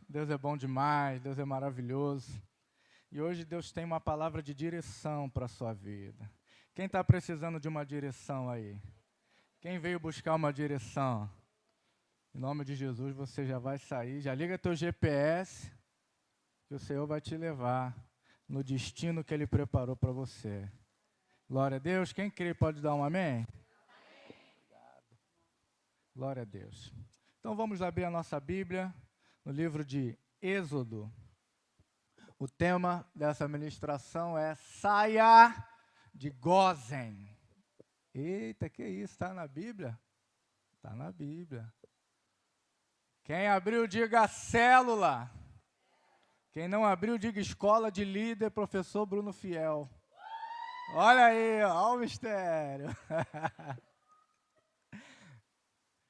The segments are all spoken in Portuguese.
Deus é bom demais, Deus é maravilhoso. E hoje Deus tem uma palavra de direção para a sua vida. Quem está precisando de uma direção aí? Quem veio buscar uma direção? Em nome de Jesus você já vai sair, já liga teu GPS, que o Senhor vai te levar no destino que Ele preparou para você. Glória a Deus. Quem crê pode dar um amém? Obrigado. Glória a Deus. Então vamos abrir a nossa Bíblia no livro de Êxodo. O tema dessa ministração é Saia de Gósen. Eita, que isso? Está na Bíblia? Está na Bíblia. Quem abriu, diga célula. Quem não abriu, diga escola de líder, professor Bruno Fiel. Olha aí, olha o mistério.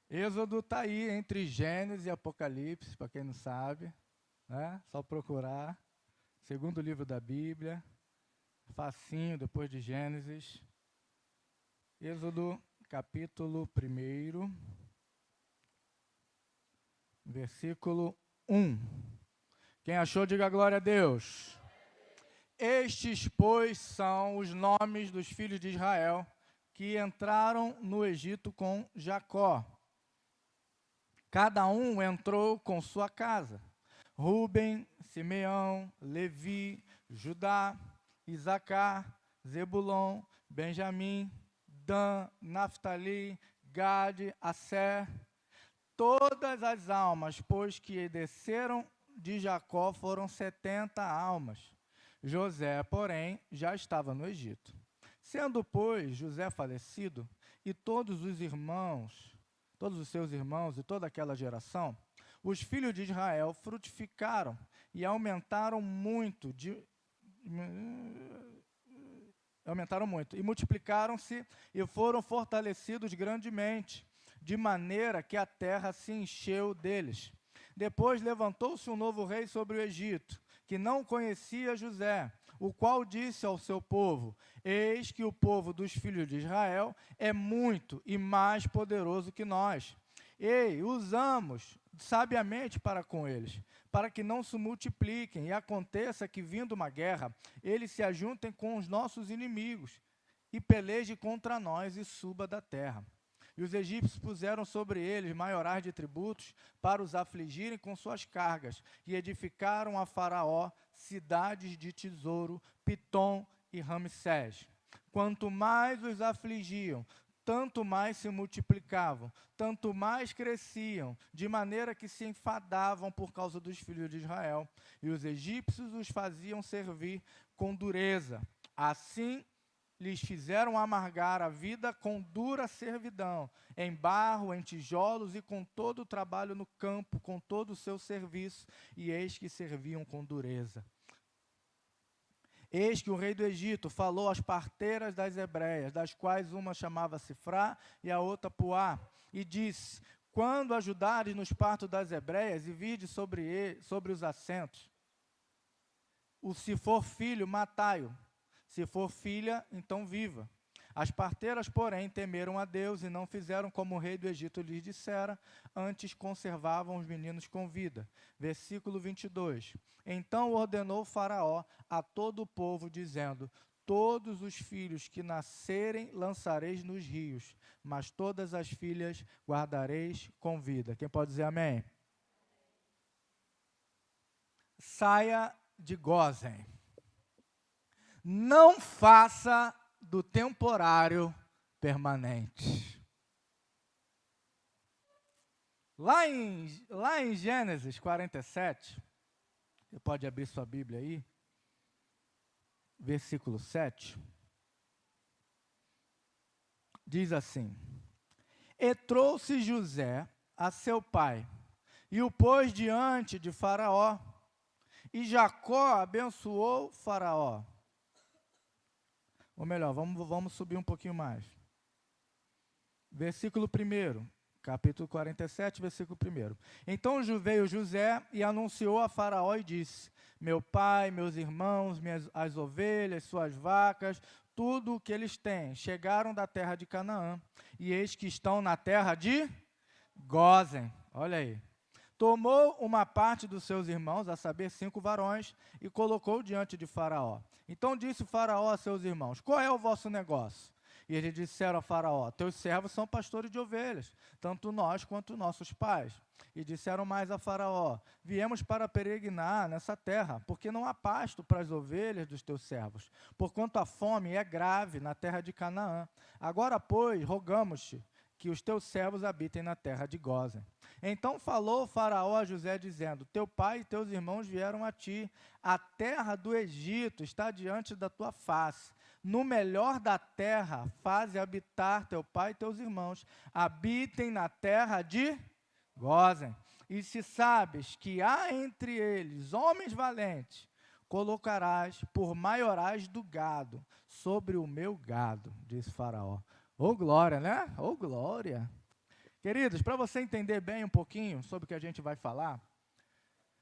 Êxodo está aí entre Gênesis e Apocalipse, para quem não sabe, né? Só procurar. Segundo livro da Bíblia, facinho depois de Gênesis. Êxodo, capítulo 1, versículo 1. Quem achou, diga glória a Deus. Estes, pois, são os nomes dos filhos de Israel que entraram no Egito com Jacó. Cada um entrou com sua casa. Rúben, Simeão, Levi, Judá, Isacar, Zebulon, Benjamim, Dan, Naftali, Gade, Asser. Todas as almas, pois, que desceram de Jacó foram 70 almas. José, porém, já estava no Egito. Sendo, pois, José falecido, e todos os seus irmãos e toda aquela geração, os filhos de Israel frutificaram e aumentaram muito, e multiplicaram-se e foram fortalecidos grandemente, de maneira que a terra se encheu deles. Depois levantou-se um novo rei sobre o Egito, que não conhecia José, o qual disse ao seu povo: eis que o povo dos filhos de Israel é muito e mais poderoso que nós. Ei, usamos sabiamente para com eles, para que não se multipliquem, e aconteça que, vindo uma guerra, eles se ajuntem com os nossos inimigos, e pelejem contra nós e suba da terra. E os egípcios puseram sobre eles maiorais de tributos para os afligirem com suas cargas, e edificaram a Faraó cidades de tesouro, Pitom e Ramsés. Quanto mais os afligiam, tanto mais se multiplicavam, tanto mais cresciam, de maneira que se enfadavam por causa dos filhos de Israel. E os egípcios os faziam servir com dureza. Assim lhes fizeram amargar a vida com dura servidão, em barro, em tijolos e com todo o trabalho no campo, com todo o seu serviço, e eis que serviam com dureza. Eis que o rei do Egito falou às parteiras das hebreias, das quais uma chamava-se Frá e a outra Puá, e disse: quando ajudares nos partos das hebreias e virdes sobre os assentos, se for filho, matai-o, se for filha, então viva. As parteiras, porém, temeram a Deus e não fizeram como o rei do Egito lhes dissera, antes conservavam os meninos com vida. Versículo 22. Então ordenou Faraó a todo o povo, dizendo: todos os filhos que nascerem lançareis nos rios, mas todas as filhas guardareis com vida. Quem pode dizer amém? Saia de Gósen. Não faça do temporário permanente. Lá em Gênesis 47, você pode abrir sua Bíblia aí, versículo 7, diz assim: e trouxe José a seu pai, e o pôs diante de Faraó, e Jacó abençoou Faraó. Ou melhor, vamos subir um pouquinho mais. Versículo 1, capítulo 47, versículo 1. Então veio José e anunciou a Faraó e disse: meu pai, meus irmãos, as ovelhas, suas vacas, tudo o que eles têm, chegaram da terra de Canaã, e eis que estão na terra de Gósen. Olha aí. tomou uma parte dos seus irmãos, a saber, 5 varões, e colocou diante de Faraó. Então disse Faraó a seus irmãos: qual é o vosso negócio? E eles disseram a Faraó: teus servos são pastores de ovelhas, tanto nós quanto nossos pais. E disseram mais a Faraó: viemos para peregrinar nessa terra, porque não há pasto para as ovelhas dos teus servos, porquanto a fome é grave na terra de Canaã. Agora, pois, rogamos-te que os teus servos habitem na terra de Gósen. Então falou Faraó a José, dizendo: teu pai e teus irmãos vieram a ti, a terra do Egito está diante da tua face. No melhor da terra, faze habitar teu pai e teus irmãos, habitem na terra de Gósen. E se sabes que há entre eles homens valentes, colocarás por maiorais do gado, sobre o meu gado, disse Faraó. Ô glória, né? Ô glória. Queridos, para você entender bem um pouquinho sobre o que a gente vai falar,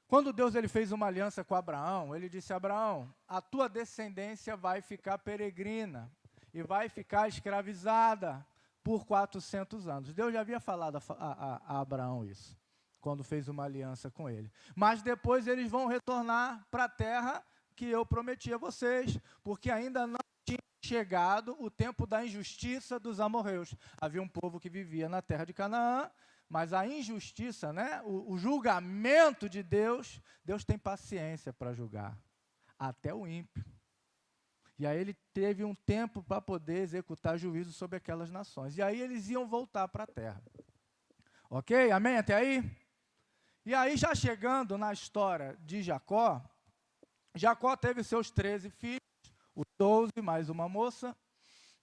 quando Deus fez uma aliança com Abraão, ele disse: Abraão, a tua descendência vai ficar peregrina e vai ficar escravizada por 400 anos. Deus já havia falado a Abraão isso, quando fez uma aliança com ele. Mas depois eles vão retornar para a terra que eu prometi a vocês, porque ainda não tinha chegado o tempo da injustiça dos amorreus. Havia um povo que vivia na terra de Canaã, mas a injustiça, né, o julgamento de Deus, Deus tem paciência para julgar, até o ímpio. E aí ele teve um tempo para poder executar juízo sobre aquelas nações. E aí eles iam voltar para a terra. Ok? Amém? Até aí? E aí, já chegando na história de Jacó, Jacó teve seus 13 filhos, os 12 mais uma moça,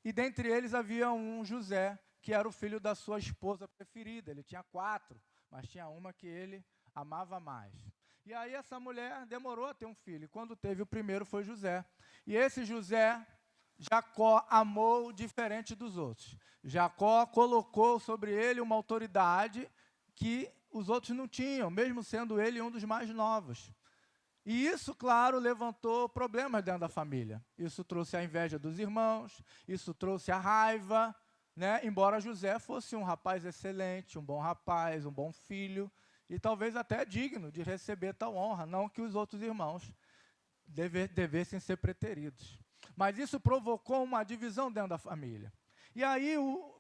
e dentre eles havia um José, que era o filho da sua esposa preferida. Ele tinha 4, mas tinha uma que ele amava mais. E aí essa mulher demorou a ter um filho, e quando teve o primeiro foi José. E esse José, Jacó amou diferente dos outros. Jacó colocou sobre ele uma autoridade que os outros não tinham, mesmo sendo ele um dos mais novos. E isso, claro, levantou problemas dentro da família. Isso trouxe a inveja dos irmãos, isso trouxe a raiva, né? Embora José fosse um rapaz excelente, um bom rapaz, um bom filho, e talvez até digno de receber tal honra, não que os outros irmãos devessem ser preteridos. Mas isso provocou uma divisão dentro da família. E aí,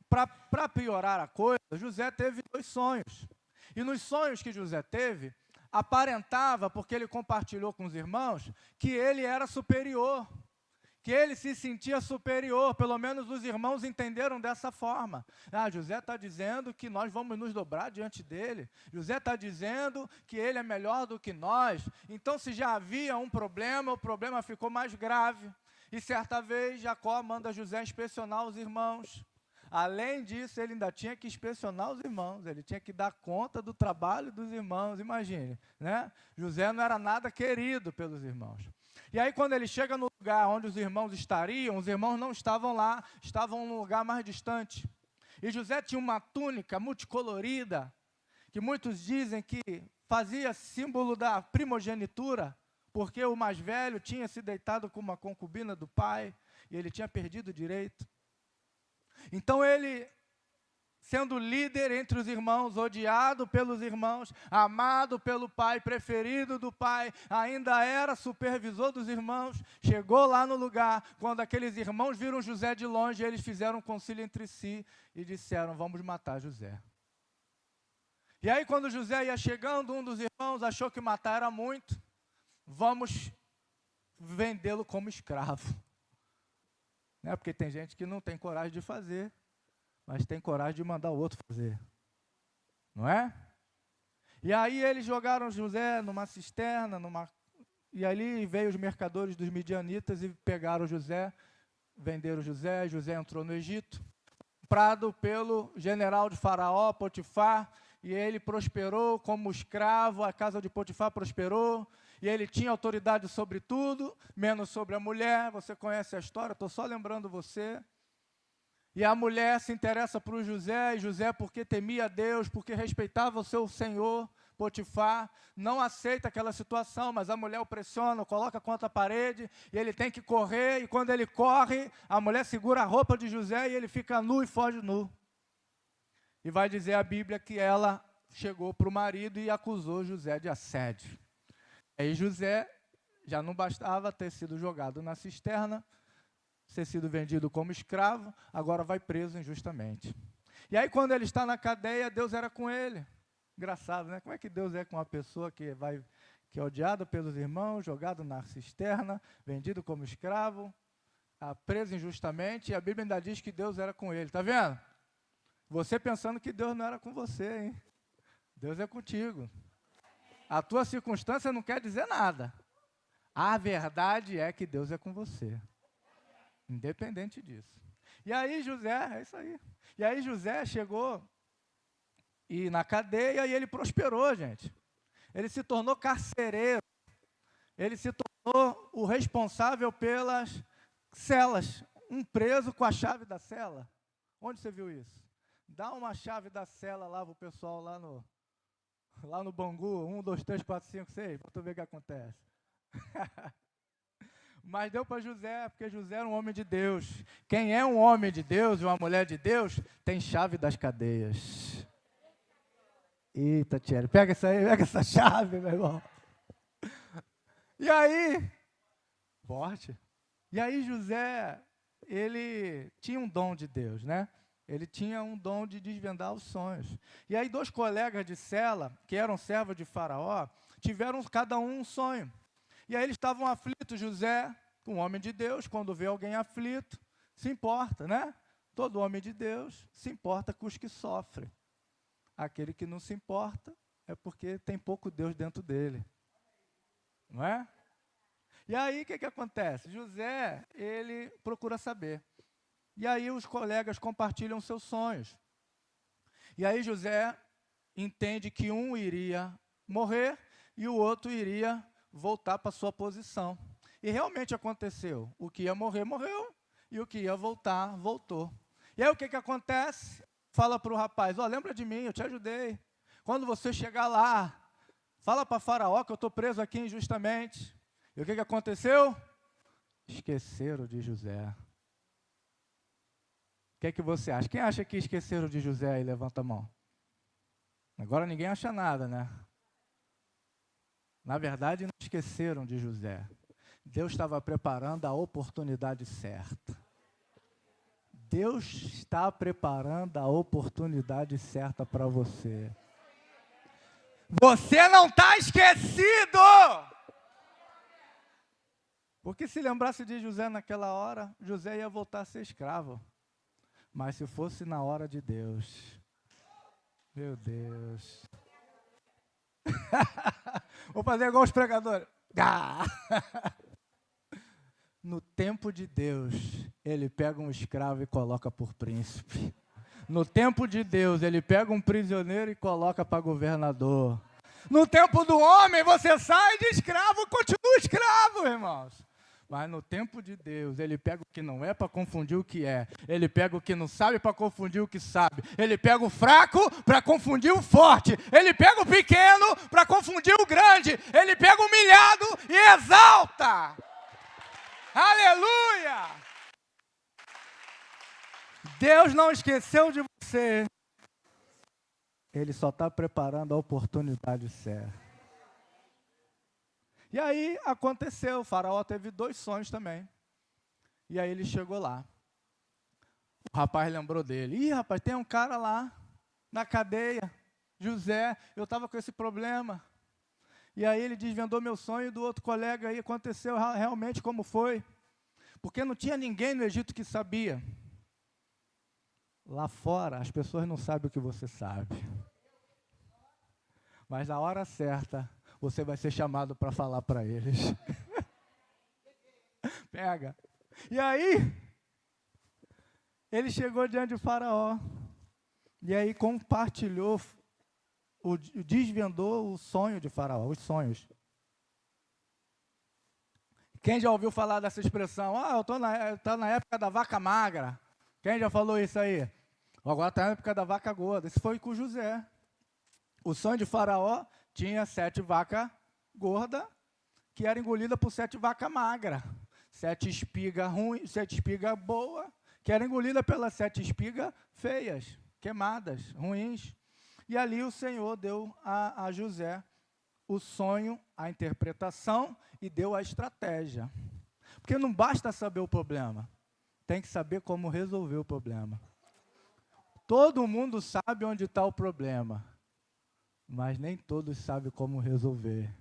para piorar a coisa, José teve 2 sonhos. E nos sonhos que José teve, aparentava, porque ele compartilhou com os irmãos, que ele era superior, que ele se sentia superior, pelo menos os irmãos entenderam dessa forma. José está dizendo que nós vamos nos dobrar diante dele, José está dizendo que ele é melhor do que nós. Então, se já havia um problema, o problema ficou mais grave. E certa vez, Jacó manda José inspecionar os irmãos. Além disso, ele ainda tinha que inspecionar os irmãos, ele tinha que dar conta do trabalho dos irmãos, imagine, né? José não era nada querido pelos irmãos. E aí, quando ele chega no lugar onde os irmãos estariam, os irmãos não estavam lá, estavam num lugar mais distante. E José tinha uma túnica multicolorida, que muitos dizem que fazia símbolo da primogenitura, porque o mais velho tinha se deitado com uma concubina do pai, e ele tinha perdido o direito. Então ele, sendo líder entre os irmãos, odiado pelos irmãos, amado pelo pai, preferido do pai, ainda era supervisor dos irmãos, chegou lá no lugar, quando aqueles irmãos viram José de longe, eles fizeram um concílio entre si e disseram: vamos matar José. E aí, quando José ia chegando, um dos irmãos achou que matar era muito, vamos vendê-lo como escravo. Né? Porque tem gente que não tem coragem de fazer, mas tem coragem de mandar o outro fazer. Não é? E aí eles jogaram José numa cisterna, e ali veio os mercadores dos midianitas e pegaram José, venderam José. José entrou no Egito, comprado pelo general de Faraó, Potifar, e ele prosperou como escravo, a casa de Potifar prosperou, e ele tinha autoridade sobre tudo, menos sobre a mulher. Você conhece a história, estou só lembrando você. E a mulher se interessa por José, e José, porque temia a Deus, porque respeitava o seu senhor, Potifar, não aceita aquela situação, mas a mulher o pressiona, o coloca contra a parede, e ele tem que correr, e quando ele corre, a mulher segura a roupa de José, e ele fica nu e foge nu. E vai dizer a Bíblia que ela chegou para o marido e acusou José de assédio. Aí José, já não bastava ter sido jogado na cisterna, ter sido vendido como escravo, agora vai preso injustamente. E aí, quando ele está na cadeia, Deus era com ele. Engraçado, né? Como é que Deus é com uma pessoa que é odiada pelos irmãos, jogado na cisterna, vendido como escravo, preso injustamente, e a Bíblia ainda diz que Deus era com ele. Está vendo? Você pensando que Deus não era com você, hein? Deus é contigo. A tua circunstância não quer dizer nada. A verdade é que Deus é com você. Independente disso. E aí José, é isso aí. E aí José chegou na cadeia e ele prosperou, gente. Ele se tornou carcereiro. Ele se tornou o responsável pelas celas. Um preso com a chave da cela. Onde você viu isso? Dá uma chave da cela lá para o pessoal lá no Bangu, 1, 2, 3, 4, 5, 6, para tu ver o que acontece. Mas deu para José, porque José era um homem de Deus. Quem é um homem de Deus e uma mulher de Deus, tem chave das cadeias. Eita, Thierry, pega essa chave, meu irmão. E aí, forte. E aí José, ele tinha um dom de Deus, né? Ele tinha um dom de desvendar os sonhos. E aí 2 colegas de cela, que eram servos de Faraó, tiveram cada um sonho. E aí eles estavam aflitos. José, um homem de Deus, quando vê alguém aflito, se importa, né? Todo homem de Deus se importa com os que sofrem. Aquele que não se importa é porque tem pouco Deus dentro dele. Não é? E aí o que acontece? José, ele procura saber. E aí os colegas compartilham seus sonhos. E aí José entende que um iria morrer e o outro iria voltar para sua posição. E realmente aconteceu. O que ia morrer, morreu. E o que ia voltar, voltou. E aí o que acontece? Fala para o rapaz, lembra de mim, eu te ajudei. Quando você chegar lá, fala para Faraó que eu estou preso aqui injustamente. E o que aconteceu? Esqueceram de José. O que você acha? Quem acha que esqueceram de José aí? Levanta a mão. Agora ninguém acha nada, né? Na verdade, não esqueceram de José. Deus estava preparando a oportunidade certa. Deus está preparando a oportunidade certa para você. Você não está esquecido! Porque se lembrasse de José naquela hora, José ia voltar a ser escravo. Mas se fosse na hora de Deus, meu Deus. Vou fazer igual os pregadores. No tempo de Deus, ele pega um escravo e coloca por príncipe. No tempo de Deus, ele pega um prisioneiro e coloca para governador. No tempo do homem, você sai de escravo e continua escravo, irmãos. Mas no tempo de Deus, ele pega o que não é para confundir o que é. Ele pega o que não sabe para confundir o que sabe. Ele pega o fraco para confundir o forte. Ele pega o pequeno para confundir o grande. Ele pega o humilhado e exalta. Aleluia! Deus não esqueceu de você. Ele só está preparando a oportunidade certa. E aí aconteceu, o Faraó teve 2 sonhos também. E aí ele chegou lá. O rapaz lembrou dele. Ih, rapaz, tem um cara lá, na cadeia, José, eu estava com esse problema. E aí ele desvendou meu sonho do outro colega, aí aconteceu realmente como foi. Porque não tinha ninguém no Egito que sabia. Lá fora, as pessoas não sabem o que você sabe. Mas na hora certa, você vai ser chamado para falar para eles. Pega. E aí, ele chegou diante do Faraó. E aí compartilhou, desvendou o sonho de Faraó, os sonhos. Quem já ouviu falar dessa expressão? Eu estou na época da vaca magra. Quem já falou isso aí? Agora está na época da vaca gorda. Isso foi com José. O sonho de Faraó tinha 7 vacas gordas, que era engolida por 7 vacas magras. 7 espigas ruins, 7 espigas boas, que era engolida pelas 7 espigas feias, queimadas, ruins. E ali o Senhor deu a José o sonho, a interpretação e deu a estratégia. Porque não basta saber o problema, tem que saber como resolver o problema. Todo mundo sabe onde está o problema, mas nem todos sabem como resolver.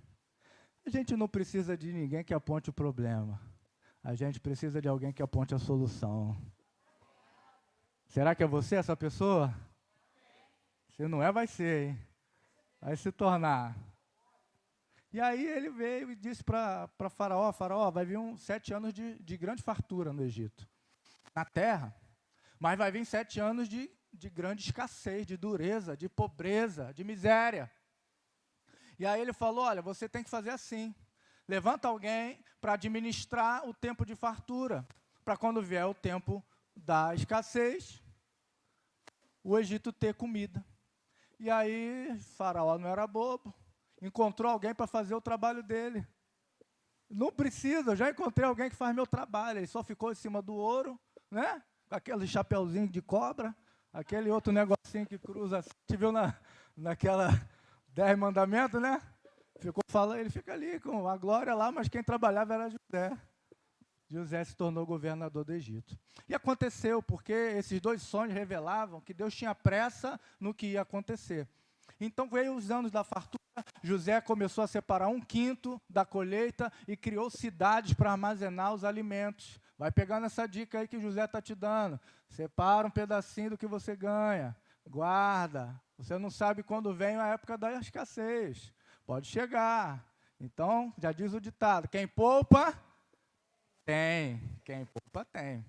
A gente não precisa de ninguém que aponte o problema. A gente precisa de alguém que aponte a solução. Será que é você essa pessoa? Se não é, vai ser, hein? Vai se tornar. E aí ele veio e disse para Faraó, Faraó, vai vir 7 anos de grande fartura no Egito, na terra, mas vai vir 7 anos de grande escassez, de dureza, de pobreza, de miséria. E aí ele falou, olha, você tem que fazer assim, levanta alguém para administrar o tempo de fartura, para quando vier o tempo da escassez, o Egito ter comida. E aí Faraó não era bobo, encontrou alguém para fazer o trabalho dele. Não precisa, eu já encontrei alguém que faz meu trabalho. Ele só ficou em cima do ouro, né? Com aquele chapeuzinho de cobra, aquele outro negocinho que cruza, te viu naquela 10 mandamentos, né? Ficou falando, ele fica ali com a glória lá, mas quem trabalhava era José. José se tornou governador do Egito. E aconteceu, porque esses 2 sonhos revelavam que Deus tinha pressa no que ia acontecer. Então veio os anos da fartura, José começou a separar 1/5 da colheita e criou cidades para armazenar os alimentos. Vai pegando essa dica aí que José está te dando. Separa um pedacinho do que você ganha, guarda. Você não sabe quando vem a época da escassez. Pode chegar. Então, já diz o ditado, quem poupa, tem. Quem poupa, tem.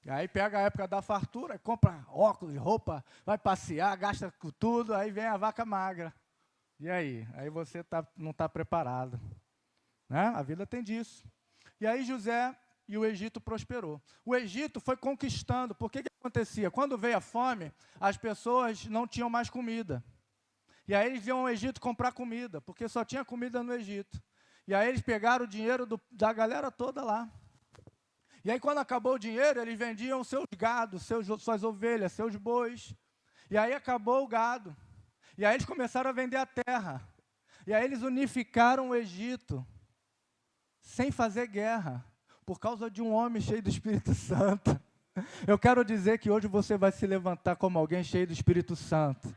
E aí pega a época da fartura, compra óculos, roupa, vai passear, gasta com tudo, aí vem a vaca magra. E aí? Aí você não está preparado. Né? A vida tem disso. E aí José e o Egito prosperou. O Egito foi conquistando. Por que acontecia? Quando veio a fome, as pessoas não tinham mais comida. E aí eles iam ao Egito comprar comida, porque só tinha comida no Egito. E aí eles pegaram o dinheiro da galera toda lá. E aí, quando acabou o dinheiro, eles vendiam seus gados, suas ovelhas, seus bois. E aí acabou o gado. E aí eles começaram a vender a terra. E aí eles unificaram o Egito, sem fazer guerra, por causa de um homem cheio do Espírito Santo. Eu quero dizer que hoje você vai se levantar como alguém cheio do Espírito Santo.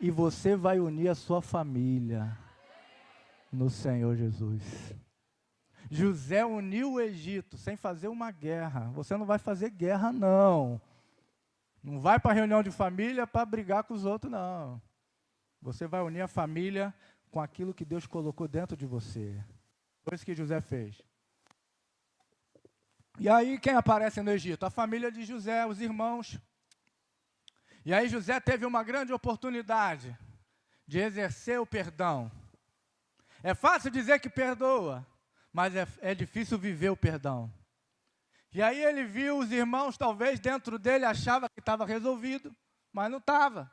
E você vai unir a sua família no Senhor Jesus. José uniu o Egito sem fazer uma guerra. Você não vai fazer guerra, não. Não vai para a reunião de família para brigar com os outros, não. Você vai unir a família com aquilo que Deus colocou dentro de você. Foi isso que José fez. E aí, quem aparece no Egito? A família de José, os irmãos. E aí José teve uma grande oportunidade de exercer o perdão. É fácil dizer que perdoa, mas é difícil viver o perdão. E aí ele viu os irmãos, talvez dentro dele achava que estava resolvido, mas não estava.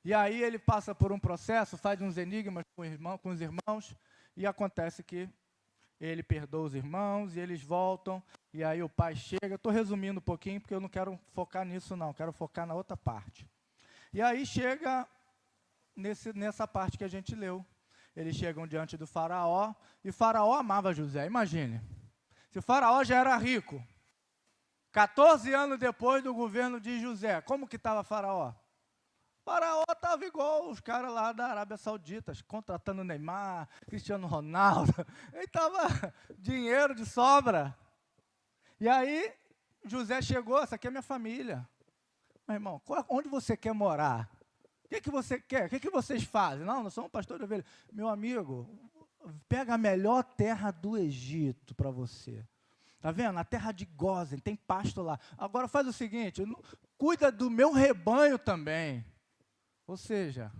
E aí ele passa por um processo, faz uns enigmas com os irmãos, e acontece que ele perdoa os irmãos, e eles voltam, e aí o pai chega. Estou resumindo um pouquinho, porque eu não quero focar nisso não, quero focar na outra parte. E aí chega nessa parte que a gente leu. Eles chegam diante do faraó, e Faraó amava José. Imagine, se o faraó já era rico, 14 anos depois do governo de José, como que estava Faraó? Faraó estava igual os caras lá da Arábia Saudita, contratando Neymar, Cristiano Ronaldo. Ele estava dinheiro de sobra. E aí José chegou, essa aqui é minha família. Meu irmão, onde você quer morar? O que você quer? O que vocês fazem? Não, nós somos pastor de ovelha. Meu amigo, pega a melhor terra do Egito para você. Está vendo? A terra de Gósen, tem pasto lá. Agora faz o seguinte, cuida do meu rebanho também. Ou seja,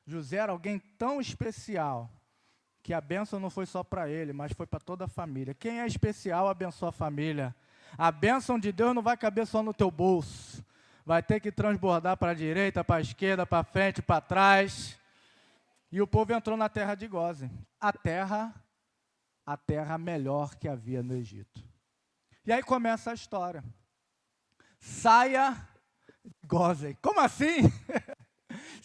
José era alguém tão especial que a bênção não foi só para ele, mas foi para toda a família. Quem é especial abençoa a família. A bênção de Deus não vai caber só no teu bolso. Vai ter que transbordar para a direita, para a esquerda, para frente, para trás. E o povo entrou na terra de Gósen. A terra melhor que havia no Egito. E aí começa a história. Saia de Gósen. Como assim?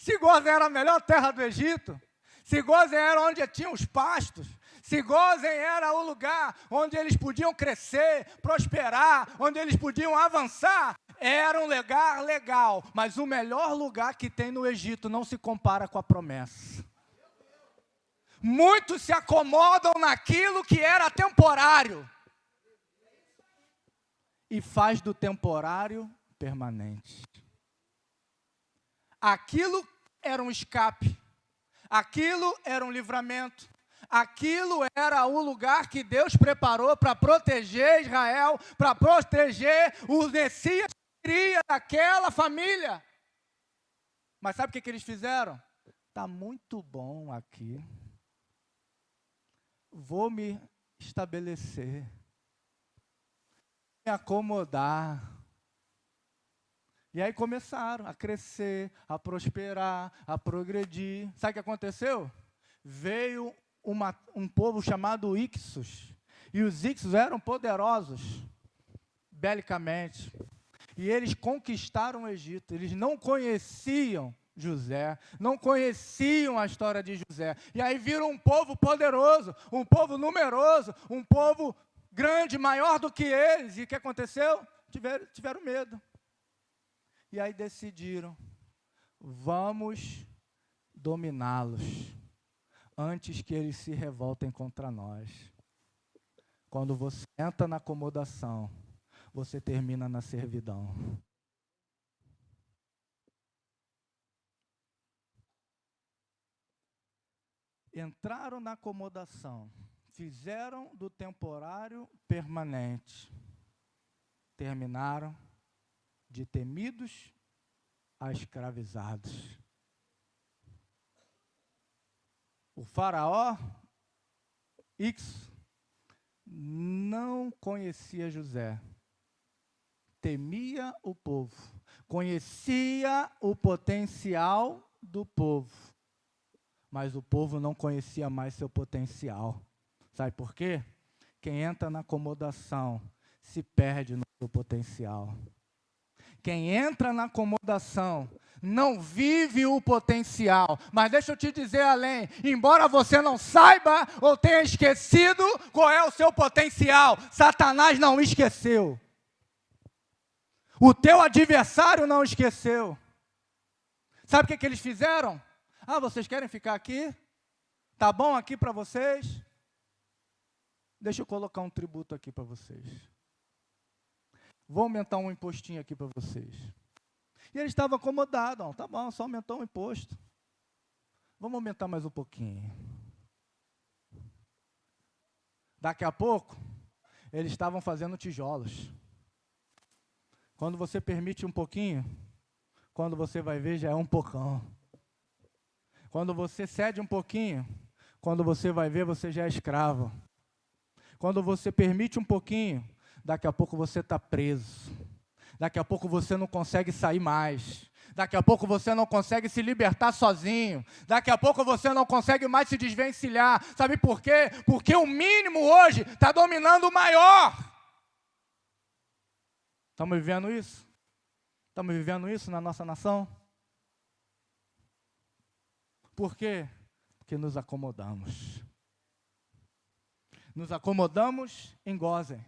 Se Gósen era a melhor terra do Egito, se Gósen era onde tinha os pastos, se Gósen era o lugar onde eles podiam crescer, prosperar, onde eles podiam avançar, era um lugar legal, mas o melhor lugar que tem no Egito não se compara com a promessa. Muitos se acomodam naquilo que era temporário e faz do temporário permanente. Aquilo era um escape, aquilo era um livramento, aquilo era o lugar que Deus preparou para proteger Israel, para proteger o Messias que iria daquela família. Mas sabe o que eles fizeram? Está muito bom aqui. Vou me estabelecer, me acomodar. E aí começaram a crescer, a prosperar, a progredir. Sabe o que aconteceu? Veio um povo chamado Ixos. E os Ixos eram poderosos, belicamente. E eles conquistaram o Egito. Eles não conheciam José, não conheciam a história de José. E aí viram um povo poderoso, um povo numeroso, um povo grande, maior do que eles. E o que aconteceu? Tiveram medo. E aí decidiram, vamos dominá-los, antes que eles se revoltem contra nós. Quando você entra na acomodação, você termina na servidão. Entraram na acomodação, fizeram do temporário permanente, terminaram de temidos a escravizados. O faraó Ix não conhecia José, temia o povo, conhecia o potencial do povo, mas o povo não conhecia mais seu potencial. Sabe por quê? Quem entra na acomodação se perde no seu potencial. Quem entra na acomodação não vive o potencial. Mas deixa eu te dizer além, embora você não saiba ou tenha esquecido qual é o seu potencial, Satanás não esqueceu. O teu adversário não esqueceu. Sabe o que eles fizeram? Ah, vocês querem ficar aqui? Tá bom aqui para vocês? Deixa eu colocar um tributo aqui para vocês. Vou aumentar um impostinho aqui para vocês. E eles estavam acomodados. Ó, tá bom, só aumentou um imposto. Vamos aumentar mais um pouquinho. Daqui a pouco, eles estavam fazendo tijolos. Quando você permite um pouquinho, quando você vai ver, já é um pocão. Quando você cede um pouquinho, quando você vai ver, você já é escravo. Quando você permite um pouquinho, daqui a pouco você está preso. Daqui a pouco você não consegue sair mais. Daqui a pouco você não consegue se libertar sozinho. Daqui a pouco você não consegue mais se desvencilhar. Sabe por quê? Porque o mínimo hoje está dominando o maior. Estamos vivendo isso? Estamos vivendo isso na nossa nação? Por quê? Porque nos acomodamos. Nos acomodamos em Gósen.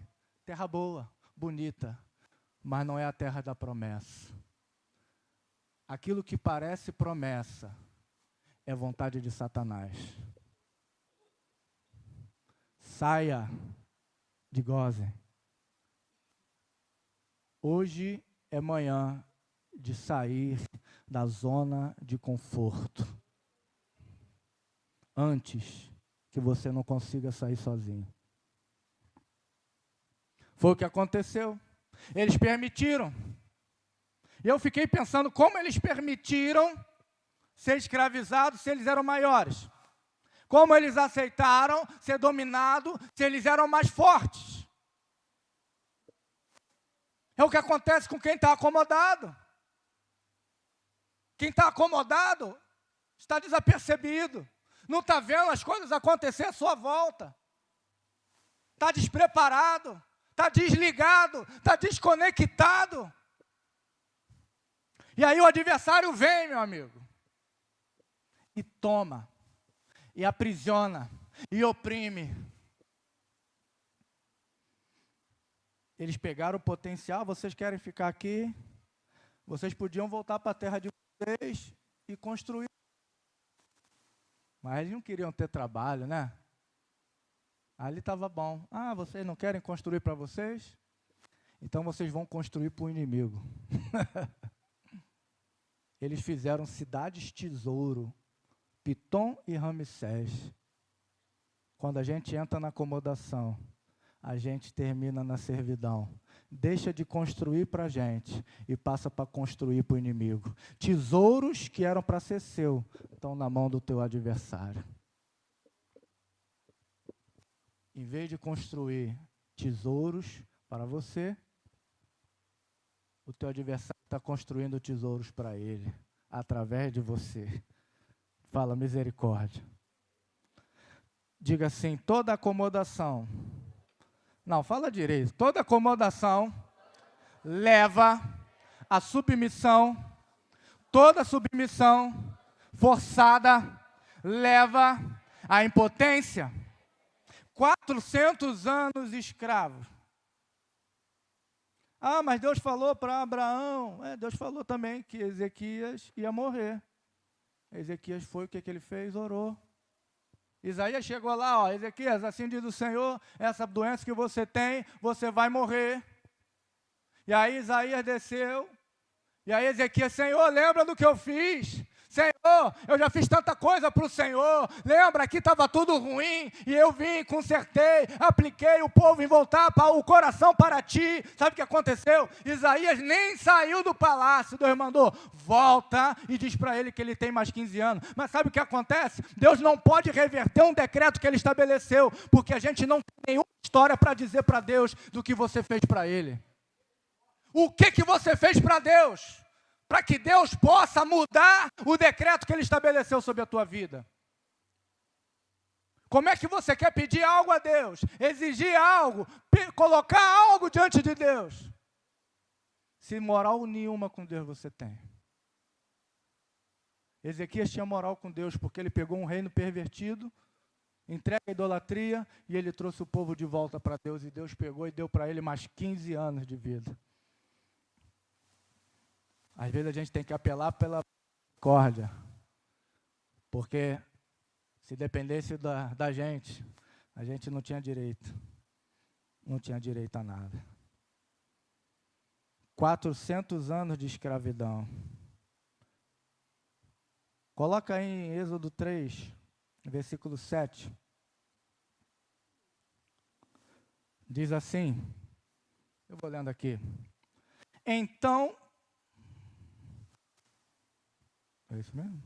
Terra boa, bonita, mas não é a terra da promessa. Aquilo que parece promessa é vontade de Satanás. Saia de Gósen. Hoje é manhã de sair da zona de conforto. Antes que você não consiga sair sozinho. Foi o que aconteceu. Eles permitiram. E eu fiquei pensando como eles permitiram ser escravizados se eles eram maiores. Como eles aceitaram ser dominados se eles eram mais fortes. É o que acontece com quem está acomodado. Quem está acomodado está desapercebido. Não está vendo as coisas acontecer à sua volta. Está despreparado. Está desligado, está desconectado. E aí o adversário vem, meu amigo. e toma, e aprisiona, e oprime. Eles pegaram o potencial, vocês querem ficar aqui? Vocês podiam voltar para a terra de vocês e construir. Mas eles não queriam ter trabalho, né? Ali estava bom. Ah, vocês não querem construir para vocês? Então vocês vão construir para o inimigo. Eles fizeram cidades tesouro, Pitom e Ramsés. Quando a gente entra na acomodação, a gente termina na servidão. Deixa de construir para a gente e passa para construir para o inimigo. Tesouros que eram para ser seu, estão na mão do teu adversário. Em vez de construir tesouros para você, o teu adversário está construindo tesouros para ele, através de você. Fala misericórdia. Diga assim, toda acomodação. Não, fala direito. Toda acomodação leva à submissão. Toda submissão forçada leva à impotência. 400 anos escravos. Ah, mas Deus falou para Abraão. Deus falou também que Ezequias ia morrer. Ezequias foi, o que ele fez? Orou. Isaías chegou lá, ó, Ezequias, assim diz o Senhor, essa doença que você tem, você vai morrer. E aí Isaías desceu, e aí Ezequias, Senhor, lembra do que eu fiz? Senhor, eu já fiz tanta coisa para o Senhor, lembra que estava tudo ruim, e eu vim, consertei, apliquei o povo em voltar o coração para ti. Sabe o que aconteceu? Isaías nem saiu do palácio, Deus mandou, volta e diz para ele que ele tem mais 15 anos. Mas sabe o que acontece? Deus não pode reverter um decreto que ele estabeleceu, porque a gente não tem nenhuma história para dizer para Deus do que você fez para ele. O que você fez para Deus? Para que Deus possa mudar o decreto que Ele estabeleceu sobre a tua vida. Como é que você quer pedir algo a Deus, exigir algo, colocar algo diante de Deus, se moral nenhuma com Deus você tem? Ezequias tinha moral com Deus, porque ele pegou um reino pervertido, entrega a idolatria, e ele trouxe o povo de volta para Deus, e Deus pegou e deu para ele mais 15 anos de vida. Às vezes a gente tem que apelar pela misericórdia, porque se dependesse da gente, a gente não tinha direito a nada. 400 anos de escravidão. Coloca aí em Êxodo 3, versículo 7. Diz assim, eu vou lendo aqui. Então, é isso mesmo?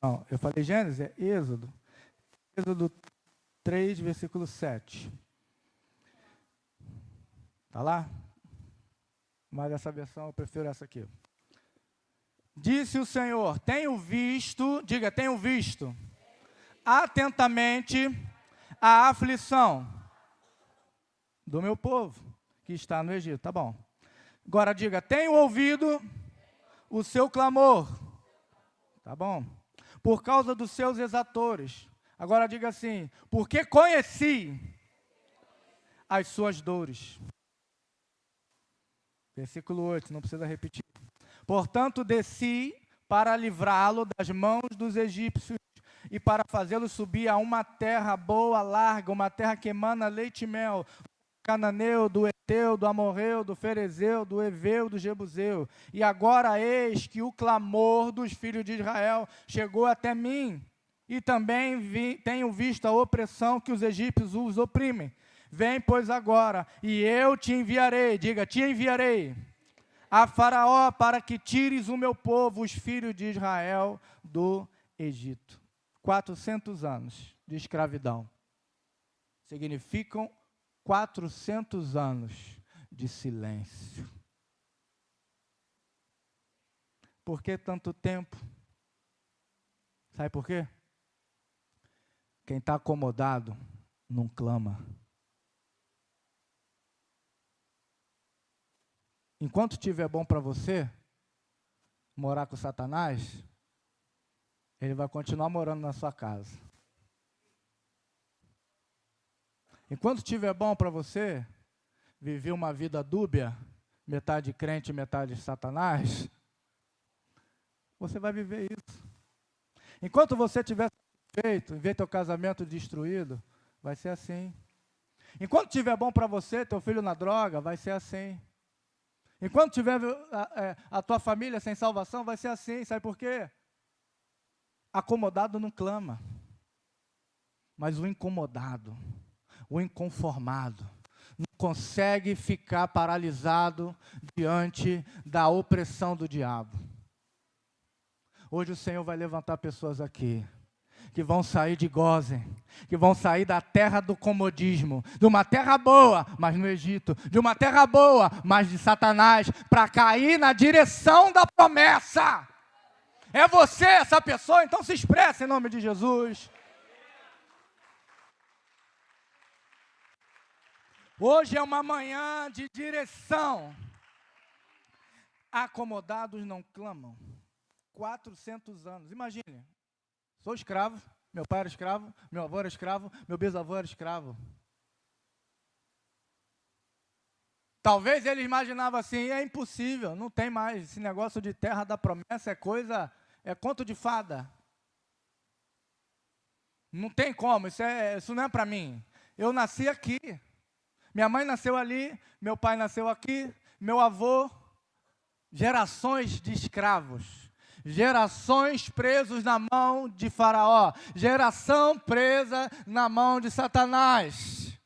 Não, eu falei Gênesis, é Êxodo. Êxodo 3, versículo 7. Está lá? Mas essa versão eu prefiro essa aqui. Disse o Senhor, tenho visto atentamente a aflição do meu povo que está no Egito. Tá bom. Agora diga, tenho ouvido o seu clamor. Tá bom? Por causa dos seus exatores. Agora diga assim, porque conheci as suas dores. Versículo 8, não precisa repetir. Portanto, desci para livrá-lo das mãos dos egípcios e para fazê-lo subir a uma terra boa, larga, uma terra que emana leite e mel, do cananeu, do eteu, do amorreu, do ferezeu, do eveu, do jebuseu. E agora eis que o clamor dos filhos de Israel chegou até mim, e também tenho visto a opressão que os egípcios os oprimem. Vem, pois, agora, e eu te enviarei, diga, te enviarei, a Faraó, para que tires o meu povo, os filhos de Israel, do Egito. 400 anos de escravidão significam 400 anos de silêncio. Por que tanto tempo? Sabe por quê? Quem está acomodado não clama. Enquanto estiver bom para você morar com Satanás, Ele vai continuar morando na sua casa. Enquanto estiver bom para você, viver uma vida dúbia, metade crente, metade Satanás, você vai viver isso. Enquanto você estiver satisfeito, ver teu casamento destruído, vai ser assim. Enquanto estiver bom para você, teu filho na droga, vai ser assim. Enquanto tiver a tua família sem salvação, vai ser assim. Sabe por quê? Acomodado não clama. Mas o incomodado, o inconformado, não consegue ficar paralisado diante da opressão do diabo. Hoje o Senhor vai levantar pessoas aqui que vão sair de Gósen, que vão sair da terra do comodismo, de uma terra boa, mas no Egito, de uma terra boa, mas de Satanás, para cair na direção da promessa. É você essa pessoa? Então se expressa em nome de Jesus. Hoje é uma manhã de direção. Acomodados não clamam. 400 anos, imagine. Sou escravo, meu pai era escravo, meu avô era escravo, meu bisavô era escravo. Talvez ele imaginava assim, é impossível, não tem mais, esse negócio de terra da promessa é conto de fada. Não tem como, isso não é para mim. Eu nasci aqui, minha mãe nasceu ali, meu pai nasceu aqui, meu avô, gerações de escravos. Gerações presos na mão de Faraó. Geração presa na mão de Satanás.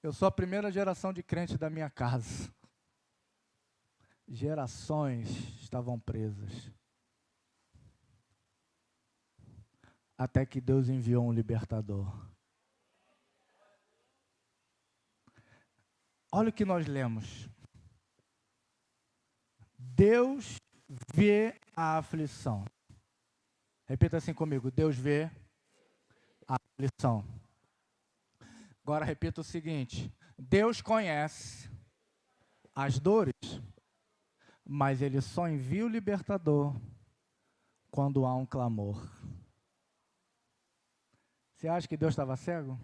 Eu sou a primeira geração de crente da minha casa. Gerações estavam presas. Até que Deus enviou um libertador. Olha o que nós lemos. Deus vê a aflição. Repita assim comigo. Deus vê a aflição. Agora repita o seguinte. Deus conhece as dores, mas Ele só envia o libertador quando há um clamor. Você acha que Deus estava cego?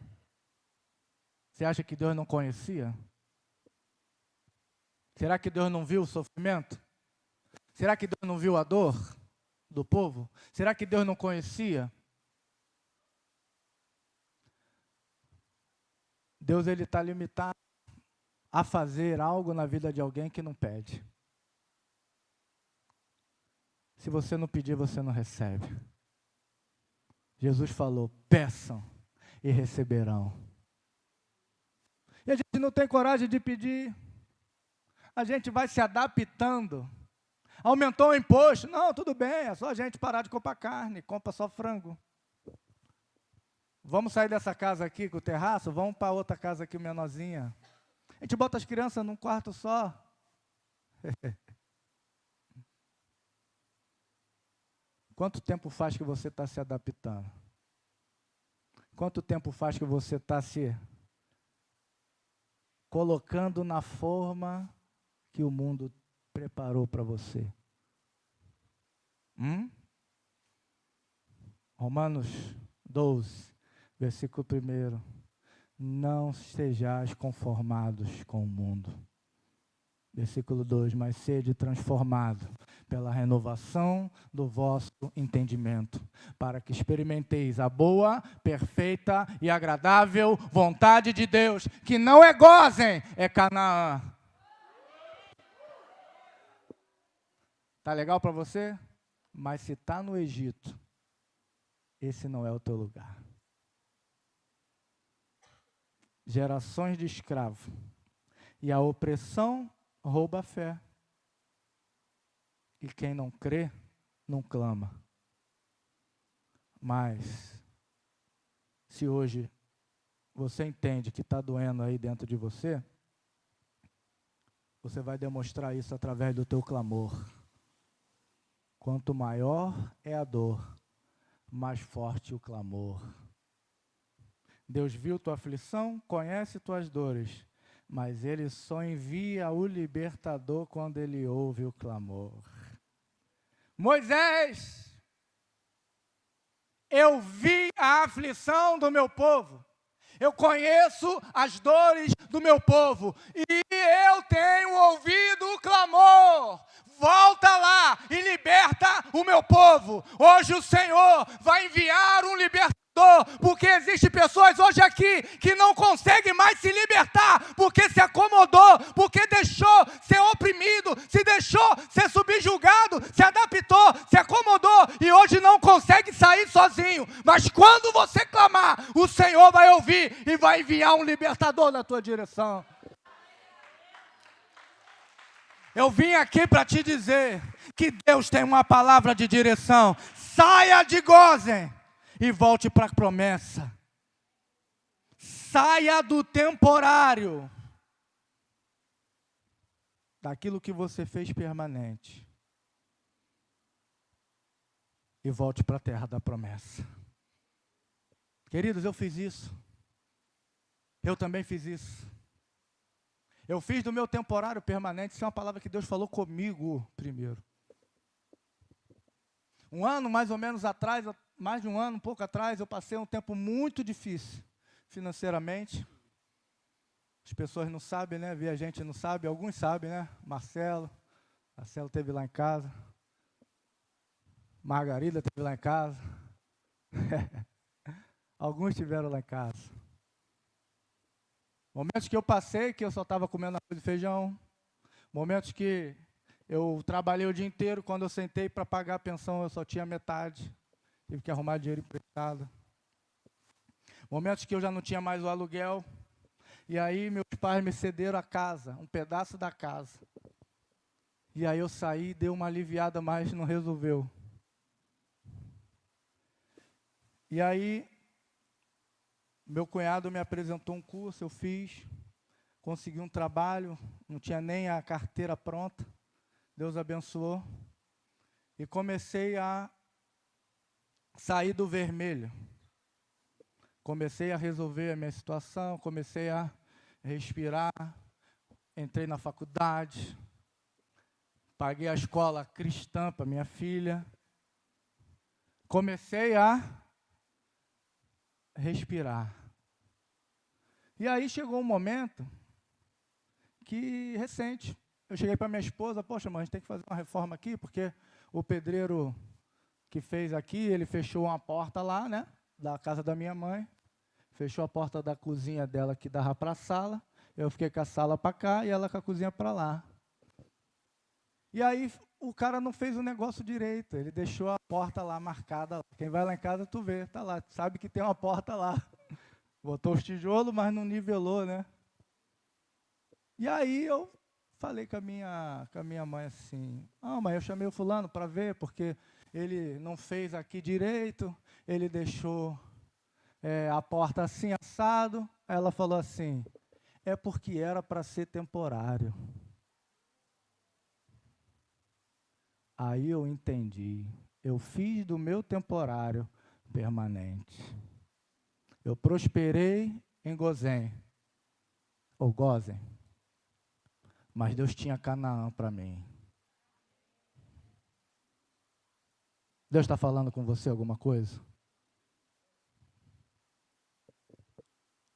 Você acha que Deus não conhecia? Será que Deus não viu o sofrimento? Será que Deus não viu a dor do povo? Será que Deus não conhecia? Deus ele está limitado a fazer algo na vida de alguém que não pede. Se você não pedir, você não recebe. Jesus falou, peçam e receberão. E a gente não tem coragem de pedir. A gente vai se adaptando. Aumentou o imposto? Não, tudo bem, é só a gente parar de comprar carne, compra só frango. Vamos sair dessa casa aqui com o terraço, vamos para outra casa aqui menorzinha. A gente bota as crianças num quarto só. Quanto tempo faz que você está se adaptando? Quanto tempo faz que você está se colocando na forma que o mundo preparou para você? Romanos 12, versículo 1. Não sejais conformados com o mundo. Versículo 2, mas sede transformado pela renovação do vosso entendimento, para que experimenteis a boa, perfeita e agradável vontade de Deus, que não é Gósen, é Canaã. Tá legal para você? Mas se está no Egito, esse não é o teu lugar. Gerações de escravo. E a opressão rouba a fé. E quem não crê, não clama. Mas, se hoje você entende que está doendo aí dentro de você, você vai demonstrar isso através do teu clamor. Quanto maior é a dor, mais forte o clamor. Deus viu tua aflição, conhece tuas dores, mas Ele só envia o libertador quando Ele ouve o clamor. Moisés, eu vi a aflição do meu povo. Eu conheço as dores do meu povo e eu tenho ouvido o clamor. Volta lá e liberta o meu povo. Hoje o Senhor vai enviar um libertador, porque existem pessoas hoje aqui que não conseguem mais se libertar, porque se acomodou, porque deixou ser oprimido, se deixou ser subjugado, se adaptou, se acomodou e hoje não consegue sair sozinho. Mas quando você clamar, o Senhor vai ouvir e vai enviar um libertador na tua direção. Eu vim aqui para te dizer que Deus tem uma palavra de direção. Saia de Gósen e volte para a promessa. Saia do temporário, daquilo que você fez permanente, e volte para a terra da promessa. Queridos, eu fiz isso. Eu também fiz isso. Eu fiz do meu temporário permanente. Isso é uma palavra que Deus falou comigo primeiro. Um ano mais ou menos atrás, mais de um ano, um pouco atrás, eu passei um tempo muito difícil financeiramente. As pessoas não sabem, né? A gente não sabe, alguns sabem, né? Marcelo esteve lá em casa. Margarida esteve lá em casa. Alguns estiveram lá em casa. Momentos que eu passei, que eu só estava comendo arroz e feijão. Momentos que eu trabalhei o dia inteiro, quando eu sentei para pagar a pensão, eu só tinha metade. Tive que arrumar dinheiro emprestado. Momentos que eu já não tinha mais o aluguel. E aí meus pais me cederam a casa, um pedaço da casa. E aí eu saí, dei uma aliviada, mas não resolveu. E aí meu cunhado me apresentou um curso, eu fiz, consegui um trabalho, não tinha nem a carteira pronta, Deus abençoou, e comecei a sair do vermelho. Comecei a resolver a minha situação, comecei a respirar, entrei na faculdade, paguei a escola cristã para minha filha, comecei a respirar. E aí chegou um momento que, recente, eu cheguei para minha esposa, poxa, mas a gente tem que fazer uma reforma aqui, porque o pedreiro que fez aqui, ele fechou uma porta lá, né, da casa da minha mãe, fechou a porta da cozinha dela que dava para a sala, eu fiquei com a sala para cá e ela com a cozinha para lá. E aí o cara não fez o negócio direito, ele deixou a porta lá marcada. Quem vai lá em casa, tu vê, tá lá, sabe que tem uma porta lá. Botou os tijolos, mas não nivelou, né? E aí eu falei com a minha mãe assim, mãe, eu chamei o fulano para ver, porque ele não fez aqui direito, ele deixou a porta assim, assado. Aí ela falou assim, é porque era para ser temporário. Aí eu entendi, eu fiz do meu temporário permanente. Eu prosperei em Gósen, ou Gósen, mas Deus tinha Canaã para mim. Deus está falando com você alguma coisa?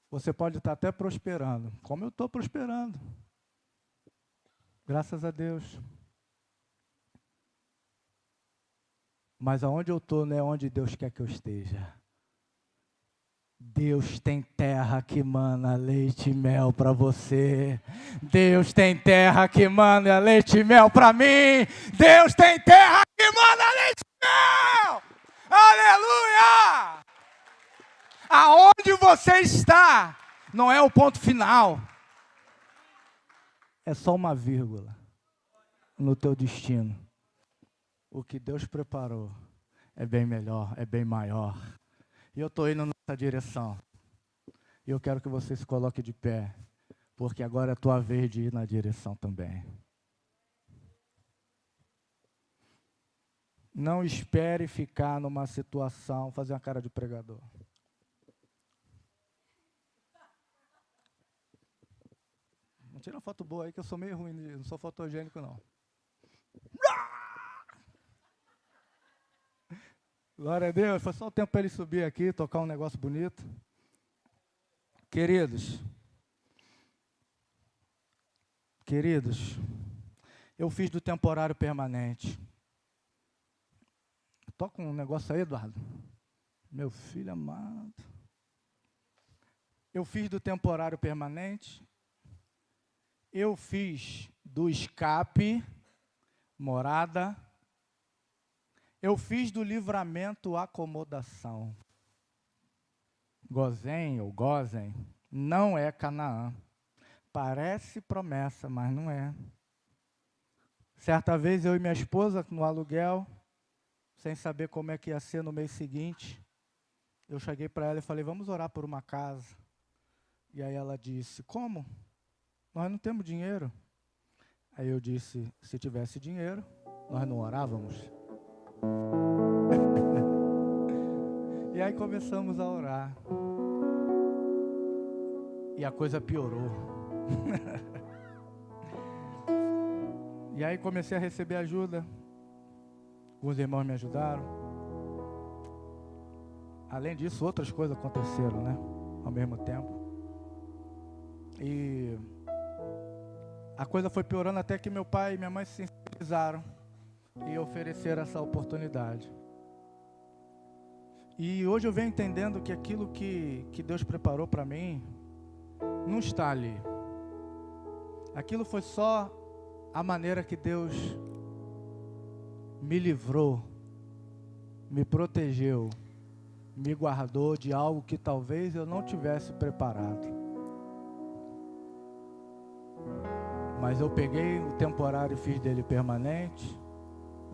Você pode estar até prosperando, como eu estou prosperando. Graças a Deus. Mas aonde eu estou não é onde Deus quer que eu esteja. Deus tem terra que mana leite e mel para você. Deus tem terra que mana leite e mel para mim. Deus tem terra que mana leite e mel. Aleluia! Aonde você está não é o ponto final. É só uma vírgula no teu destino. O que Deus preparou é bem melhor, é bem maior. E eu estou indo nessa direção. E eu quero que você se coloque de pé, porque agora é a tua vez de ir na direção também. Não espere ficar numa situação, fazer uma cara de pregador. Não tira uma foto boa aí, que eu sou meio ruim, não sou fotogênico não. Glória a Deus. Foi só o tempo para ele subir aqui, tocar um negócio bonito. Queridos, eu fiz do temporário permanente. Toca um negócio aí, Eduardo. Meu filho amado. Eu fiz do temporário permanente. Eu fiz do escape, morada. Eu fiz do livramento, acomodação. Gozém ou Gósen não é Canaã. Parece promessa, mas não é. Certa vez eu e minha esposa no aluguel, sem saber como é que ia ser no mês seguinte, eu cheguei para ela e falei, vamos orar por uma casa. E aí ela disse, como? Nós não temos dinheiro. Aí eu disse, se tivesse dinheiro, nós não orávamos. E aí começamos a orar. E a coisa piorou. E aí comecei a receber ajuda. Alguns irmãos me ajudaram. Além disso, outras coisas aconteceram, né? Ao mesmo tempo. E a coisa foi piorando até que meu pai e minha mãe se sensibilizaram e ofereceram essa oportunidade. E hoje eu venho entendendo que aquilo que Deus preparou para mim não está ali. Aquilo foi só a maneira que Deus me livrou, me protegeu, me guardou de algo que talvez eu não tivesse preparado. Mas eu peguei o temporário e fiz dele permanente,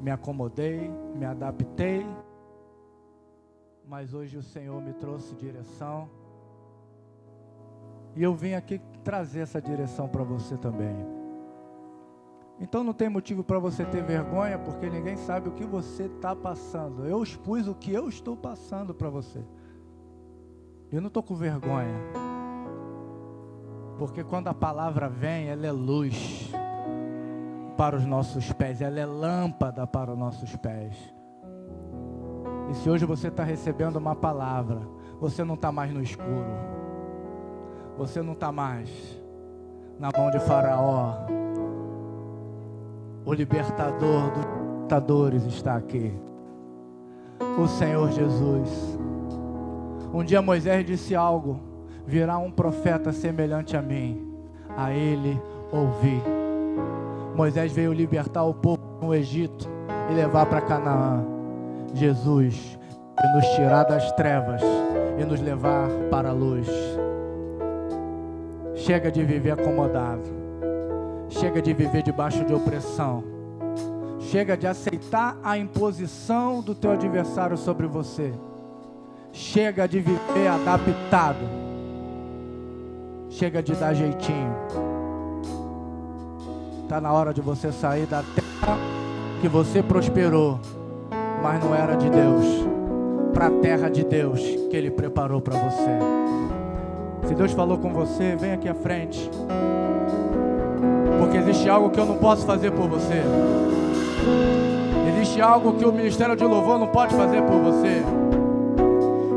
me acomodei, me adaptei, mas hoje o Senhor me trouxe direção, e eu vim aqui trazer essa direção para você também. Então não tem motivo para você ter vergonha, porque ninguém sabe o que você está passando. Eu expus o que eu estou passando para você. Eu não estou com vergonha, porque quando a palavra vem, ela é luz para os nossos pés, ela é lâmpada para os nossos pés. E se hoje você está recebendo uma palavra, você não está mais no escuro, você não está mais na mão de Faraó. O libertador dos libertadores está aqui, o Senhor Jesus. Um dia Moisés disse algo: virá um profeta semelhante a mim, a ele ouvi. Moisés veio libertar o povo no Egito e levar para Canaã. Jesus veio nos tirar das trevas e nos levar para a luz. Chega de viver acomodado, chega de viver debaixo de opressão, chega de aceitar a imposição do teu adversário sobre você, chega de viver adaptado, chega de dar jeitinho. Está na hora de você sair da terra que você prosperou, mas não era de Deus, para a terra de Deus que Ele preparou para você. Se Deus falou com você, vem aqui à frente, porque existe algo que eu não posso fazer por você. Existe algo que o Ministério de Louvor não pode fazer por você.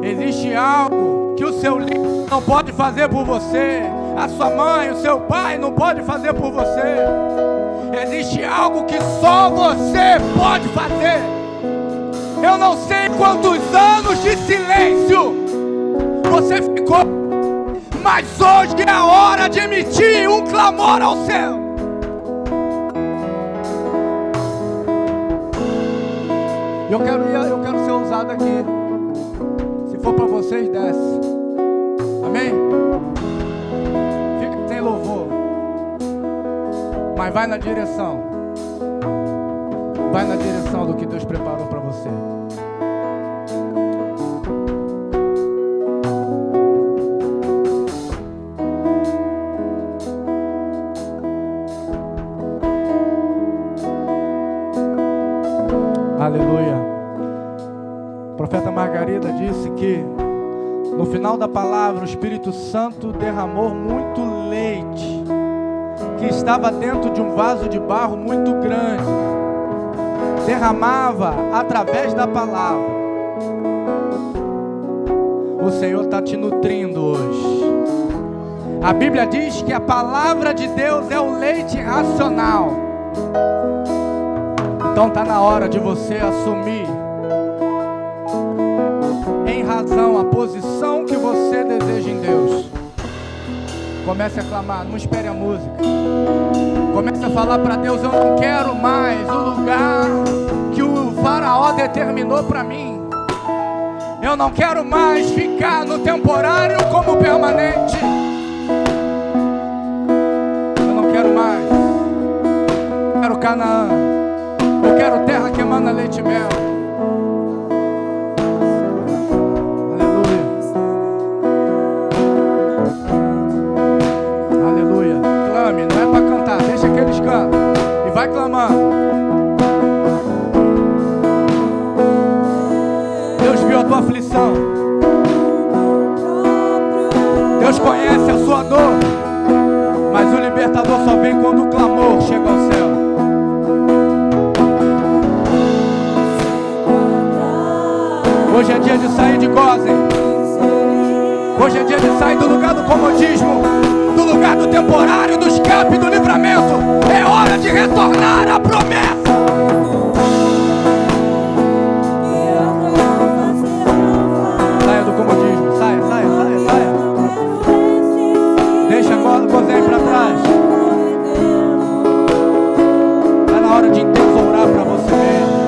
Existe algo que o seu líder não pode fazer por você. A sua mãe, o seu pai não pode fazer por você. Existe algo que só você pode fazer. Eu não sei quantos anos de silêncio você ficou, mas hoje é a hora de emitir um clamor ao céu. Eu quero ser ousado aqui. Se for para vocês, desce. Amém? Fica sem louvor, mas vai na direção. Vai na direção do que Deus preparou para você. Aleluia. A profeta Margarida disse que no final da palavra o Espírito Santo derramou muito leite que estava dentro de um vaso de barro muito grande. Derramava através da palavra. Senhor está te nutrindo hoje. A Bíblia diz que a palavra de Deus é o leite racional. Então está na hora de você assumir, em razão, a posição que você deseja em Deus. Comece a clamar, não espere a música. Comece a falar para Deus: eu não quero mais o lugar que o faraó determinou para mim. Eu não quero mais ficar no temporário como permanente. Eu não quero mais. Eu quero Canaã. Eu quero terra que emana leite e mel. E vai clamando. Deus viu a tua aflição. Deus conhece a sua dor. Mas o libertador só vem quando o clamor chega ao céu. Hoje é dia de sair de Gósen. Hoje é dia de sair do lugar do comodismo, do lugar do temporário, do escape, do livramento. É hora de retornar à promessa. Saia do comodismo, saia. Deixa agora o Gósen para trás. Está na hora de entesourar para você mesmo.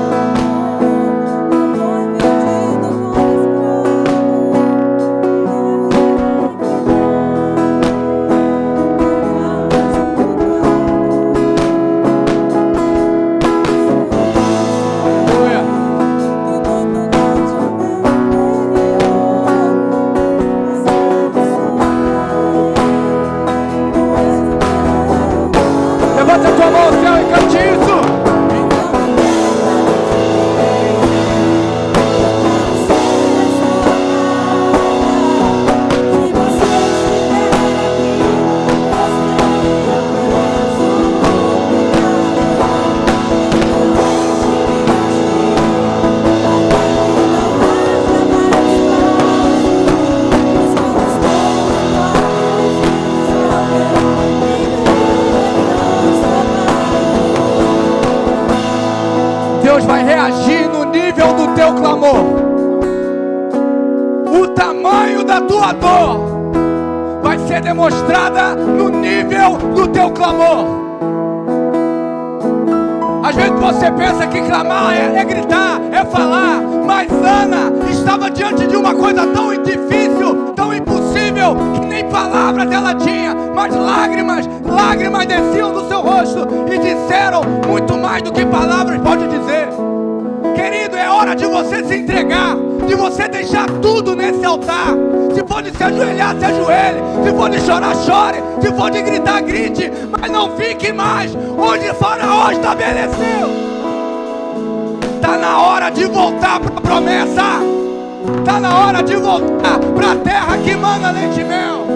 Deus vai reagir no nível do teu clamor. O tamanho da tua dor vai ser demonstrada no nível do teu clamor. Às vezes você pensa que clamar é gritar, é falar, mas Ana estava diante de uma coisa tão difícil, tão impossível, que nem palavras ela tinha, mas lágrimas desciam do seu rosto e disseram muito mais do que palavras pode dizer. Querido, é hora de você se entregar, de você deixar tudo nesse altar. Se for de se ajoelhar, se ajoelhe. Se for de chorar, chore. Se for de gritar, grite. Mas não fique mais onde o faraó estabeleceu. Está na hora de voltar para a promessa. Está na hora de voltar para a terra que mana leite e mel.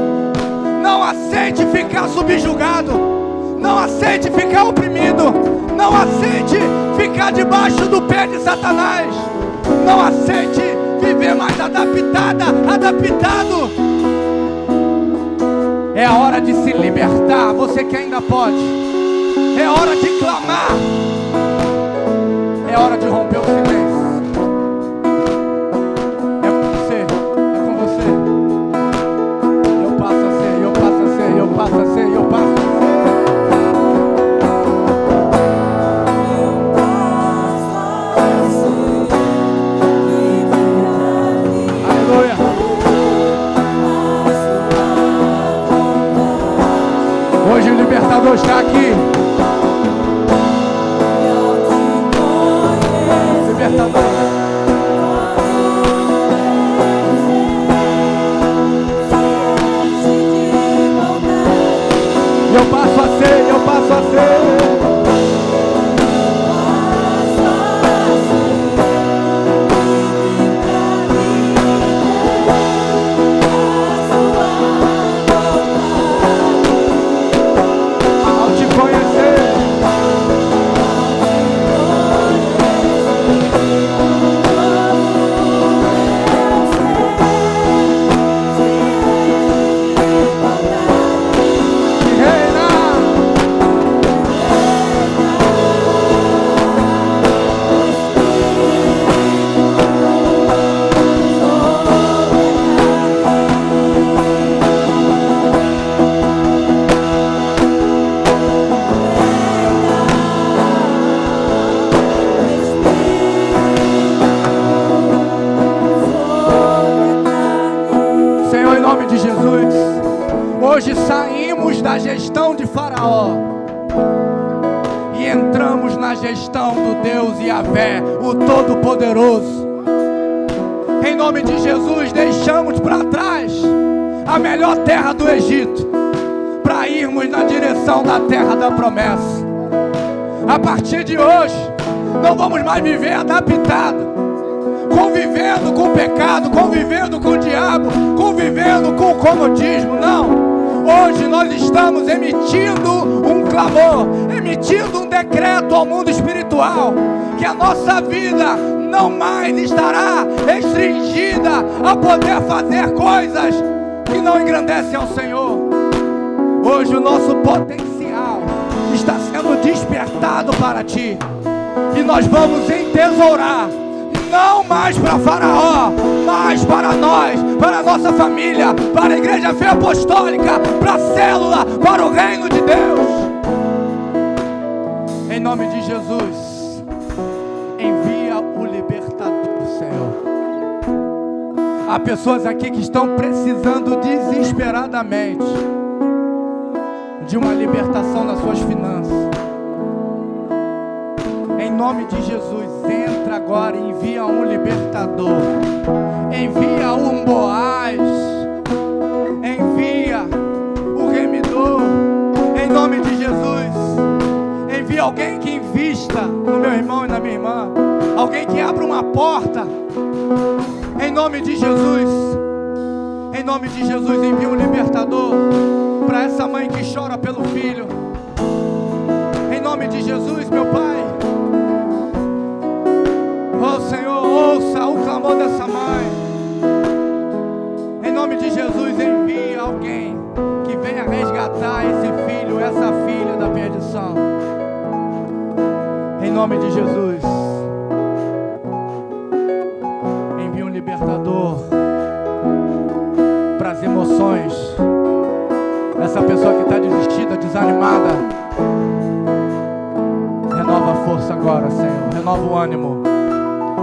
Não aceite ficar subjugado. Não aceite ficar oprimido. Não aceite ficar debaixo do pé de Satanás. Não aceite viver mais adaptado. É a hora de se libertar. Você que ainda pode. É hora de clamar. É hora de romper o silêncio. É com você. É com você. Eu passo a ser, eu passo a ser, eu passo a ser, eu passo a ser. Hoje o libertador está aqui. O libertador Hoje saímos da gestão de Faraó e entramos na gestão do Deus Yahvé, o Todo-Poderoso. Em nome de Jesus, deixamos para trás a melhor terra do Egito para irmos na direção da terra da promessa. A partir de hoje, não vamos mais viver adaptado, convivendo com o pecado, convivendo com o diabo, convivendo com o comodismo. Não. Hoje nós estamos emitindo um clamor, emitindo um decreto ao mundo espiritual, que a nossa vida não mais estará restringida a poder fazer coisas que não engrandecem ao Senhor. Hoje o nosso potencial está sendo despertado para Ti, e nós vamos entesourar, não mais para Faraó, mas para nós, para a nossa família, para a Igreja Fé Apostólica, para a célula, para o reino de Deus. Em nome de Jesus, envia o libertador, Senhor. Há pessoas aqui que estão precisando desesperadamente de uma libertação nas suas finanças. Em nome de Jesus, entra agora e envia um libertador. Envia um Boaz. Envia o remidor. Em nome de Jesus, envia alguém que invista no meu irmão e na minha irmã. Alguém que abra uma porta. Em nome de Jesus. Em nome de Jesus, envia um libertador para essa mãe que chora pelo filho. Em nome de Jesus, meu Pai. Oh Senhor, ouça o clamor dessa mãe. Em nome de Jesus, envia alguém que venha resgatar esse filho, essa filha da perdição. Em nome de Jesus, envia um libertador para as emoções. Essa pessoa que está desistida, desanimada, renova a força agora, Senhor. Renova o ânimo.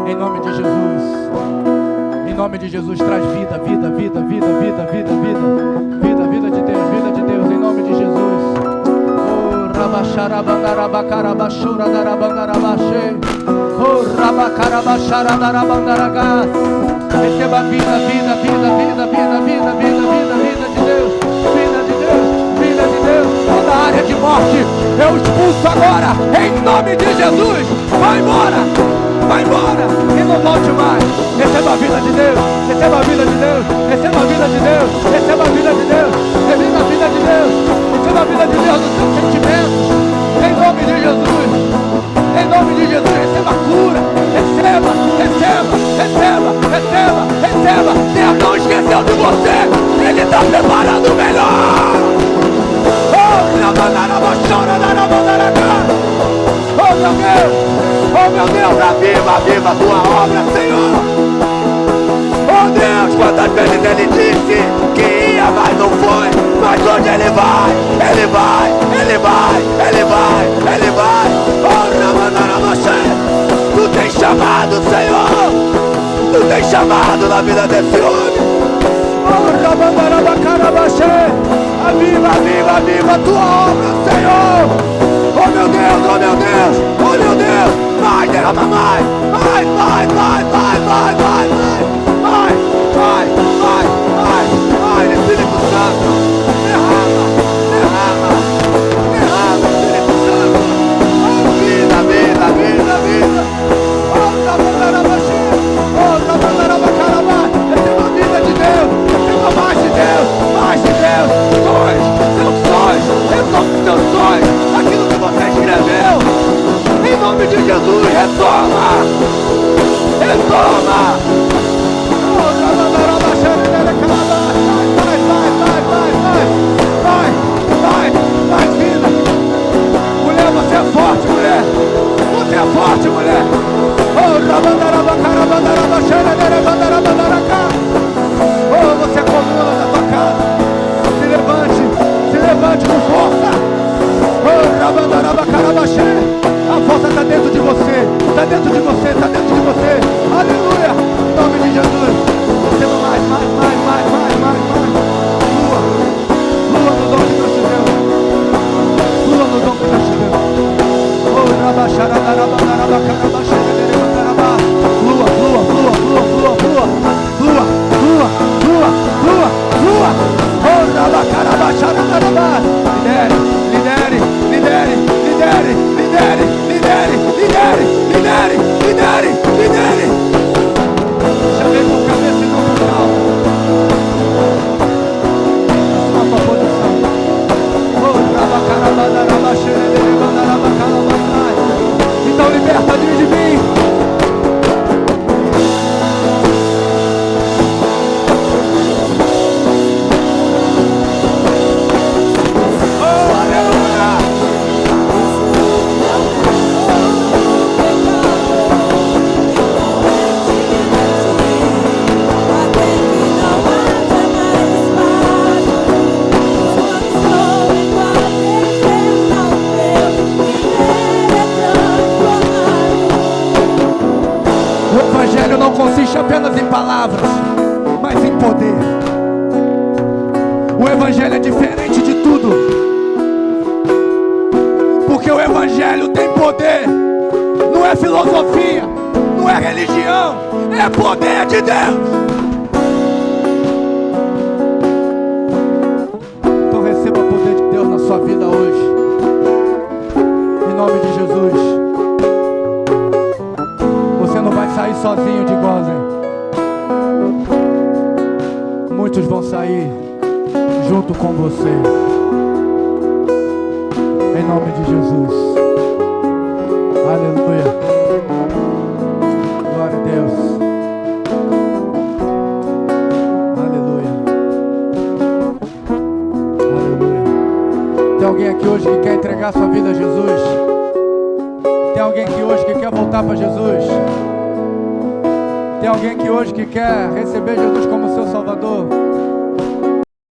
Em nome de Jesus. Em nome de Jesus, traz vida, vida, vida, vida, vida, vida, vida. Vida, vida de Deus, vida de Deus, em nome de Jesus. Oh, rabaxarabandarabacarabaxura darabandarabaxê. Oh, rabacarabacharadarabandaragas. Receba vida, vida, vida, vida, vida, vida, vida, vida, vida de Deus. Vida de Deus, vida de Deus. Toda área de morte, eu expulso agora, em nome de Jesus. Vai embora. Vai embora e não volte mais. Receba a vida de Deus, receba a vida de Deus, receba a vida de Deus, receba a vida de Deus, receba a vida de Deus, receba a vida de Deus nos seus sentimentos. Em nome de Jesus, em nome de Jesus, receba a cura, receba, receba, receba, receba, receba. Deus não esqueceu de você, Ele está preparando o melhor. Oh meu Deus, oh meu Deus, aviva, aviva a tua obra, Senhor. Oh Deus, quantas vezes Ele disse que ia, mas não foi. Mas hoje Ele vai, Ele vai, Ele vai, Ele vai, Ele vai. Oh Ramanarabaxê, Tu tens chamado, Senhor. Tu tens chamado na vida desse homem. Oh Ramanarabaxê, aviva, aviva, aviva a tua obra, Senhor. Oh meu Deus, oh meu Deus, oh meu Deus, vai, derrama mais, vai, vai, vai, vai, vai, vai, vai, vai, vai, vai, vai, Espírito Santo, derrama, derrama, derrama, Espírito Santo, oh vida, vida, vida, vida, oh Ramanarabaxê, oh Ramanarabacarabá, receba a vida de Deus, receba mais de Deus, sonhos, seus sonhos, retoma os seus sonhos, aquilo que você escreveu, em nome de Jesus, retoma, retoma, apenas em palavras, mas em poder. O Evangelho é diferente de tudo, porque o Evangelho tem poder. Não é filosofia, não é religião, é poder de Deus. Então receba o poder de Deus na sua vida hoje, em nome de Jesus. Você não vai sair sozinho de Gozen. Muitos vão sair junto com você, em nome de Jesus. Aleluia. Glória a Deus. Aleluia. Aleluia. Tem alguém aqui hoje que quer entregar sua vida a Jesus? Tem alguém aqui hoje que quer voltar para Jesus? Tem alguém aqui hoje que quer receber Jesus como seu Salvador?